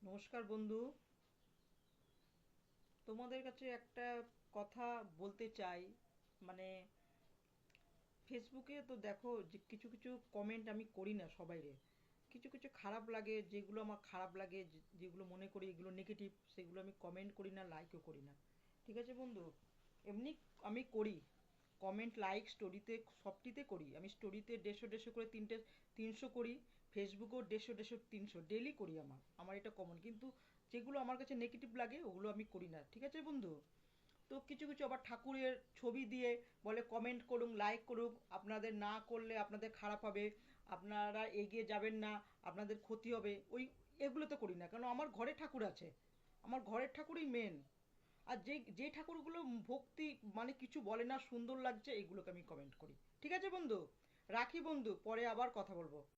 নমস্কার বন্ধু, তোমাদের কাছে একটা কথা বলতে চাই। মানে ফেসবুকে তো দেখো যে কিছু কিছু কমেন্ট আমি করি না সবাইরে। কিছু কিছু খারাপ লাগে, যেগুলো আমার খারাপ লাগে, যেগুলো মনে করি এগুলো নেগেটিভ, সেগুলো আমি কমেন্ট করি না, লাইকও করি না। ঠিক আছে বন্ধু? এমনি আমি করি কমেন্ট, লাইক, স্টোরিতে সবটিতে করি। আমি স্টোরিতে 150 করে 300 করি। ফেসবুকেও 150 300 ডেলি করি। আমার এটা কমন। কিন্তু যেগুলো আমার কাছে নেগেটিভ লাগে ওগুলো আমি করি না। ঠিক আছে বন্ধু? তো কিছু কিছু আবার ঠাকুরের ছবি দিয়ে বলে কমেন্ট করুন, লাইক করুন, আপনাদের না করলে আপনাদের খারাপ হবে, আপনারা এগিয়ে যাবেন না, আপনাদের ক্ষতি হবে। এগুলো তো করি না, কারণ আমার ঘরে ঠাকুর আছে। আমার ঘরের ঠাকুরই মেন। আর যে যে ঠাকুরগুলো ভক্তি, মানে কিছু বলে না, সুন্দর লাগছে, এগুলোকে আমি কমেন্ট করি। ঠিক আছে বন্ধু? রাখি বন্ধু, পরে আবার কথা বলবো।